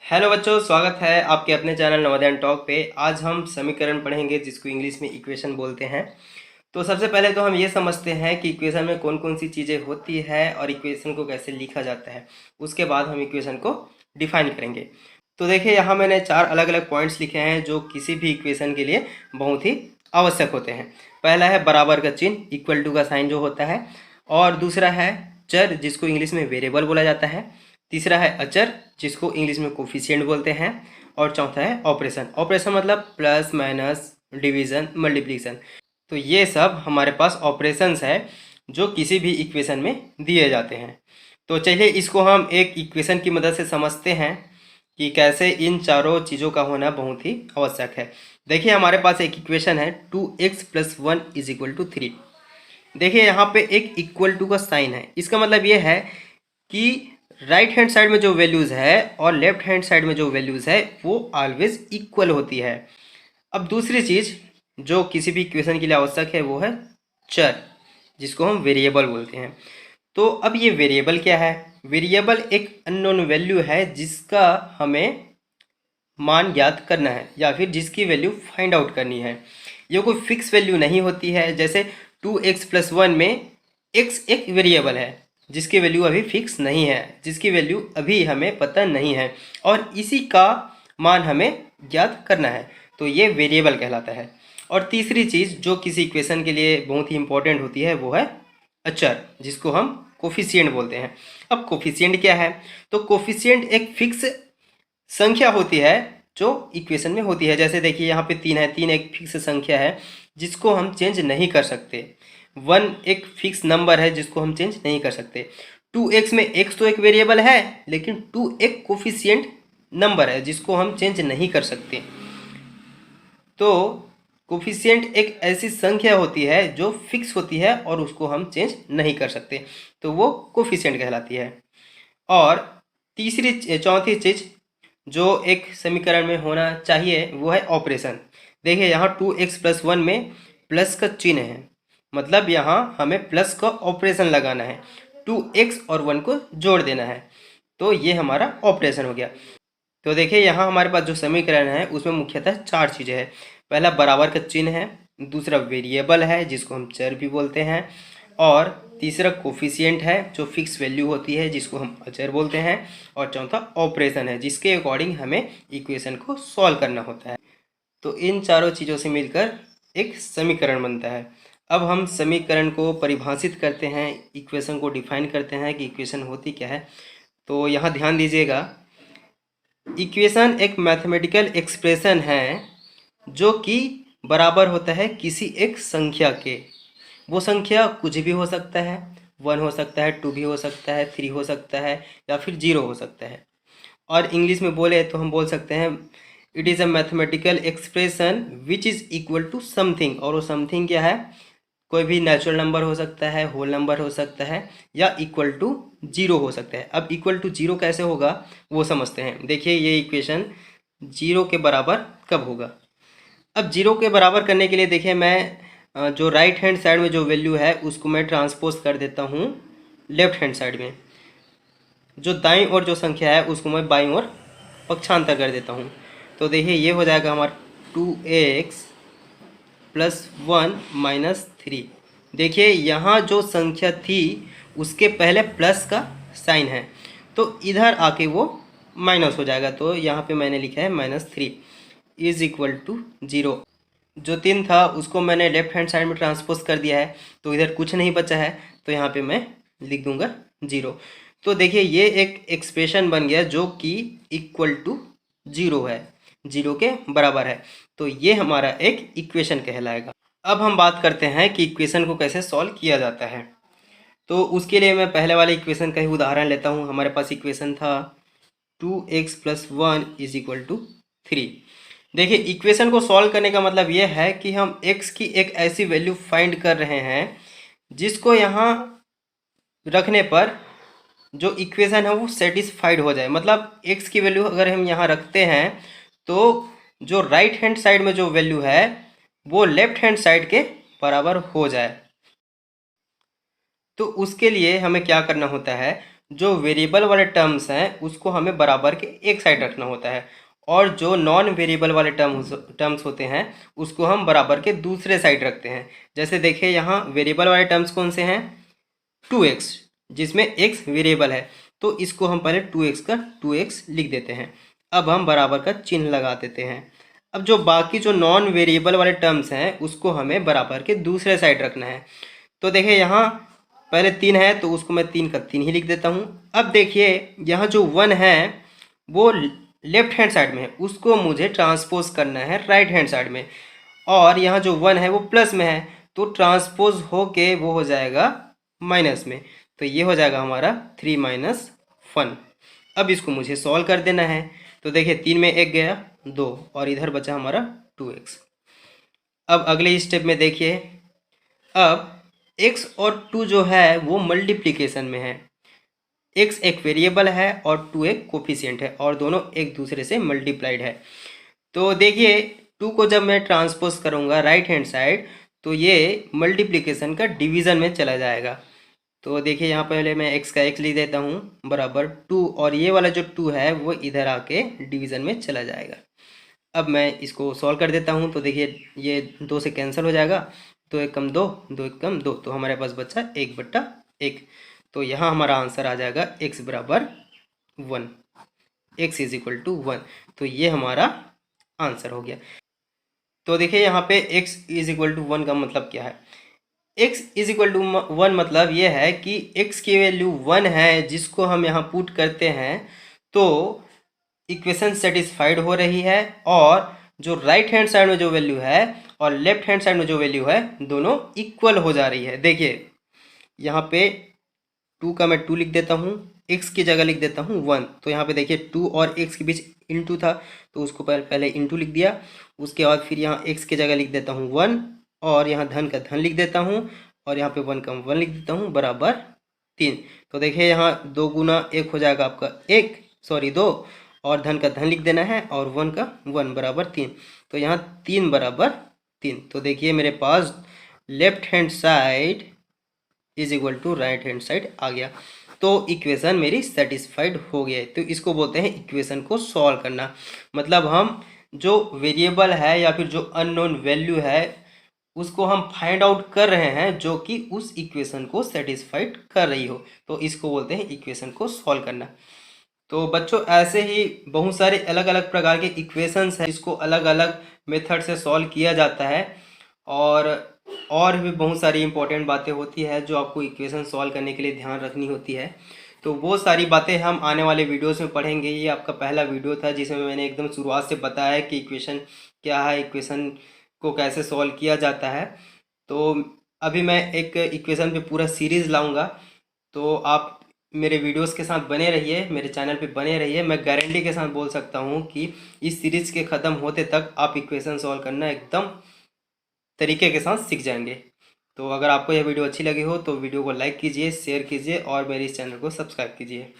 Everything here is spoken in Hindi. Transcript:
हेलो बच्चों, स्वागत है आपके अपने चैनल नवोदय टॉक पे। आज हम समीकरण पढ़ेंगे जिसको इंग्लिश में इक्वेशन बोलते हैं। तो सबसे पहले तो हम ये समझते हैं कि इक्वेशन में कौन कौन सी चीज़ें होती है और इक्वेशन को कैसे लिखा जाता है। उसके बाद हम इक्वेशन को डिफाइन करेंगे। तो देखिए, यहाँ मैंने 4 अलग अलग पॉइंट्स लिखे हैं जो किसी भी इक्वेशन के लिए बहुत ही आवश्यक होते हैं। पहला है बराबर का चिन्ह, इक्वल टू का साइन जो होता है। और दूसरा है चर, जिसको इंग्लिश में वेरिएबल बोला जाता है। तीसरा है अचर, जिसको इंग्लिश में कोफिशिएंट बोलते हैं। और चौथा है ऑपरेशन। ऑपरेशन मतलब प्लस, माइनस, डिवीज़न, मल्टीप्लिकेशन। तो ये सब हमारे पास ऑपरेशंस है जो किसी भी इक्वेशन में दिए जाते हैं। तो चलिए इसको हम एक इक्वेशन की मदद से समझते हैं कि कैसे इन चारों चीज़ों का होना बहुत ही आवश्यक है। देखिए, हमारे पास एक इक्वेशन है 2x + 1 = 3। देखिए, यहाँ पे एक इक्वल टू का साइन है। इसका मतलब ये है कि राइट हैंड साइड में जो वैल्यूज़ है और लेफ्ट हैंड साइड में जो वैल्यूज़ है वो ऑलवेज इक्वल होती है। अब दूसरी चीज़ जो किसी भी इक्वेशन के लिए आवश्यक है वो है चर, जिसको हम वेरिएबल बोलते हैं। तो अब ये वेरिएबल क्या है? वेरिएबल एक अननोन वैल्यू है जिसका हमें मान ज्ञात करना है या फिर जिसकी वैल्यू फाइंड आउट करनी है। ये कोई फिक्स वैल्यू नहीं होती है। जैसे 2x + 1 में x एक वेरिएबल है जिसकी वैल्यू अभी फिक्स नहीं है, जिसकी वैल्यू अभी हमें पता नहीं है और इसी का मान हमें ज्ञात करना है। तो ये वेरिएबल कहलाता है। और तीसरी चीज़ जो किसी इक्वेशन के लिए बहुत ही इंपॉर्टेंट होती है वो है अचर, जिसको हम कोफिशिएंट बोलते हैं। अब कोफिशिएंट क्या है? तो कोफिशिएंट एक फिक्स संख्या होती है जो इक्वेशन में होती है। जैसे देखिए, यहाँ पे 3 है। 3 एक फिक्स संख्या है जिसको हम चेंज नहीं कर सकते। 1 एक फिक्स नंबर है जिसको हम चेंज नहीं कर सकते। 2x में x तो एक वेरिएबल है, लेकिन 2 एक कोफिशिएंट नंबर है जिसको हम चेंज नहीं कर सकते। तो कोफिशिएंट एक ऐसी संख्या होती है जो फिक्स होती है और उसको हम चेंज नहीं कर सकते, तो वो कोफिशिएंट कहलाती है। और चौथी चीज़ जो एक समीकरण में होना चाहिए वो है ऑपरेशन। देखिए, यहाँ 2x + 1 में प्लस का चिन्ह है, मतलब यहाँ हमें प्लस का ऑपरेशन लगाना है। 2x और 1 को जोड़ देना है, तो ये हमारा ऑपरेशन हो गया। तो देखिए, यहाँ हमारे पास जो समीकरण है उसमें मुख्यतः 4 चीज़ें हैं। पहला बराबर का चिन्ह है, दूसरा वेरिएबल है जिसको हम चर भी बोलते हैं, और तीसरा कोफिशिएंट है जो फिक्स वैल्यू होती है जिसको हम अचर बोलते हैं, और चौथा ऑपरेशन है जिसके अकॉर्डिंग हमें इक्वेशन को सॉल्व करना होता है। तो इन चारों चीज़ों से मिलकर एक समीकरण बनता है। अब हम समीकरण को परिभाषित करते हैं, इक्वेशन को डिफाइन करते हैं कि इक्वेशन होती क्या है। तो यहाँ ध्यान दीजिएगा, इक्वेशन एक मैथमेटिकल एक्सप्रेशन है जो कि बराबर होता है किसी एक संख्या के। वो संख्या कुछ भी हो सकता है, 1 हो सकता है, 2 भी हो सकता है, 3 हो सकता है, या फिर 0 हो सकता है। और इंग्लिश में बोले तो हम बोल सकते हैं it is a mathematical expression which is equal to something. और वो समथिंग क्या है? कोई भी नेचुरल नंबर हो सकता है, होल नंबर हो सकता है, या इक्वल टू 0 हो सकता है। अब इक्वल टू 0 कैसे होगा वो समझते हैं। देखिए, ये इक्वेशन 0 के बराबर कब होगा? अब 0 के बराबर करने के लिए देखिए, मैं जो राइट हैंड साइड में जो वैल्यू है उसको मैं ट्रांसपोज कर देता हूँ लेफ्ट हैंड साइड में। जो दाईं ओर जो संख्या है उसको मैं बाईं ओर पक्षांतर कर देता हूँ। तो देखिए, ये हो जाएगा हमारा 2x + 1 - 3। देखिए, यहाँ जो संख्या थी उसके पहले प्लस का साइन है, तो इधर आके वो माइनस हो जाएगा। तो यहाँ पे मैंने लिखा है -3 = 0। जो 3 था उसको मैंने लेफ्ट हैंड साइड में ट्रांसपोज कर दिया है, तो इधर कुछ नहीं बचा है, तो यहाँ पे मैं लिख दूंगा 0। तो देखिए, ये एक एक्सप्रेशन बन गया जो कि इक्वल टू 0 है, 0 के बराबर है। तो ये हमारा एक इक्वेशन कहलाएगा। अब हम बात करते हैं कि इक्वेशन को कैसे सॉल्व किया जाता है। तो उसके लिए मैं पहले वाले इक्वेशन का ही उदाहरण लेता हूँ। हमारे पास इक्वेशन था 2x + 1 = 3। देखिए, इक्वेशन को सॉल्व करने का मतलब ये है कि हम x की एक ऐसी वैल्यू फाइंड कर रहे हैं जिसको यहाँ रखने पर जो इक्वेशन है वो सेटिस्फाइड हो जाए। मतलब x की वैल्यू अगर हम यहाँ रखते हैं तो जो राइट हैंड साइड में जो वैल्यू है वो लेफ्ट हैंड साइड के बराबर हो जाए। तो उसके लिए हमें क्या करना होता है, जो वेरिएबल वाले टर्म्स हैं उसको हमें बराबर के एक साइड रखना होता है, और जो नॉन वेरिएबल वाले टर्म्स होते हैं उसको हम बराबर के दूसरे साइड रखते हैं। जैसे देखिए यहाँ वेरिएबल वाले टर्म्स कौन से हैं, 2x, जिसमें x वेरिएबल है, तो इसको हम पहले 2x का 2x लिख देते हैं। अब हम बराबर का चिन्ह लगा देते हैं। अब जो बाकी जो नॉन वेरिएबल वाले टर्म्स हैं उसको हमें बराबर के दूसरे साइड रखना है। तो देखिए यहाँ पहले 3 है तो उसको मैं 3 का 3 ही लिख देता हूँ। अब देखिए यहाँ जो 1 है वो लेफ्ट हैंड साइड में है, उसको मुझे ट्रांसपोज करना है राइट हैंड साइड में, और यहाँ जो 1 है वो प्लस में है, तो ट्रांसपोज हो के वो हो जाएगा माइनस में, तो ये हो जाएगा हमारा 3 माइनस 1। अब इसको मुझे सॉल्व कर देना है। तो देखिए 3 में 1 गया 2, और इधर बचा हमारा 2x। अब अगले स्टेप में देखिए, अब x और 2 जो है वो मल्टीप्लिकेशन में है। x एक वेरिएबल है और 2 एक कोफिशिएंट है, और दोनों एक दूसरे से मल्टीप्लाइड है। तो देखिए 2 को जब मैं ट्रांसपोज करूँगा राइट हैंड साइड तो ये मल्टीप्लिकेशन का डिवीज़न में चला जाएगा। तो देखिए यहाँ पहले मैं x का x लिख देता हूँ बराबर 2, और ये वाला जो 2 है वो इधर आके डिवीज़न में चला जाएगा। अब मैं इसको सॉल्व कर देता हूँ। तो देखिए ये 2 से कैंसिल हो जाएगा, 2 एक कम 2, 2 एक कम 2, तो हमारे पास बचा 1/1। तो यहाँ हमारा आंसर आ जाएगा x बराबर 1, x इज इक्वल टू 1। तो ये हमारा आंसर हो गया। तो देखिए यहाँ पे x इज इक्वल टू 1 का मतलब क्या है, x इज इक्वल टू 1 मतलब ये है कि x की वैल्यू 1 है, जिसको हम यहाँ पुट करते हैं तो इक्वेशन सेटिस्फाइड हो रही है, और जो राइट हैंड साइड में जो वैल्यू है और लेफ्ट हैंड साइड में जो वैल्यू है दोनों इक्वल हो जा रही है। देखिए यहाँ पे 2 का मैं 2 लिख देता हूँ, x की जगह लिख देता हूँ 1। तो यहाँ पे देखिए 2 और x के बीच इंटू था तो उसको पहले इंटू लिख दिया। उसके बाद फिर यहाँ x की जगह लिख देता हूँ 1, और यहाँ धन का धन लिख देता हूँ, और यहाँ पे 1 का 1 लिख देता हूँ बराबर 3। तो देखिए यहाँ 2 गुना 1 हो जाएगा आपका 2, और धन का धन लिख देना है, और 1 का 1 बराबर 3। तो यहाँ 3 बराबर 3। तो देखिए मेरे पास left hand side is equal to right hand side आ गया। तो इक्वेशन मेरी सेटिस्फाइड हो गया। तो इसको बोलते हैं इक्वेशन को सॉल्व करना। मतलब हम जो वेरिएबल है या फिर जो अननोन वैल्यू है उसको हम फाइंड आउट कर रहे हैं जो कि उस इक्वेशन को सेटिस्फाइड कर रही हो, तो इसको बोलते हैं इक्वेशन को सॉल्व करना। तो बच्चों ऐसे ही बहुत सारे अलग अलग प्रकार के इक्वेशंस हैं जिसको अलग अलग मेथड से सॉल्व किया जाता है, और भी बहुत सारी इंपॉर्टेंट बातें होती है जो आपको इक्वेशन सॉल्व करने के लिए ध्यान रखनी होती है। तो वो सारी बातें हम आने वाले वीडियोस में पढ़ेंगे। ये आपका पहला वीडियो था जिसमें मैंने एकदम शुरुआत से बताया कि इक्वेशन क्या है, इक्वेशन को कैसे सॉल्व किया जाता है। तो अभी मैं एक इक्वेशन पे पूरा सीरीज़ लाऊंगा, तो आप मेरे वीडियोस के साथ बने रहिए, मेरे चैनल पे बने रहिए। मैं गारंटी के साथ बोल सकता हूँ कि इस सीरीज़ के ख़त्म होते तक आप इक्वेशन सॉल्व करना एकदम तरीके के साथ सीख जाएंगे। तो अगर आपको यह वीडियो अच्छी लगी हो तो वीडियो को लाइक कीजिए, शेयर कीजिए, और मेरे इस चैनल को सब्सक्राइब कीजिए।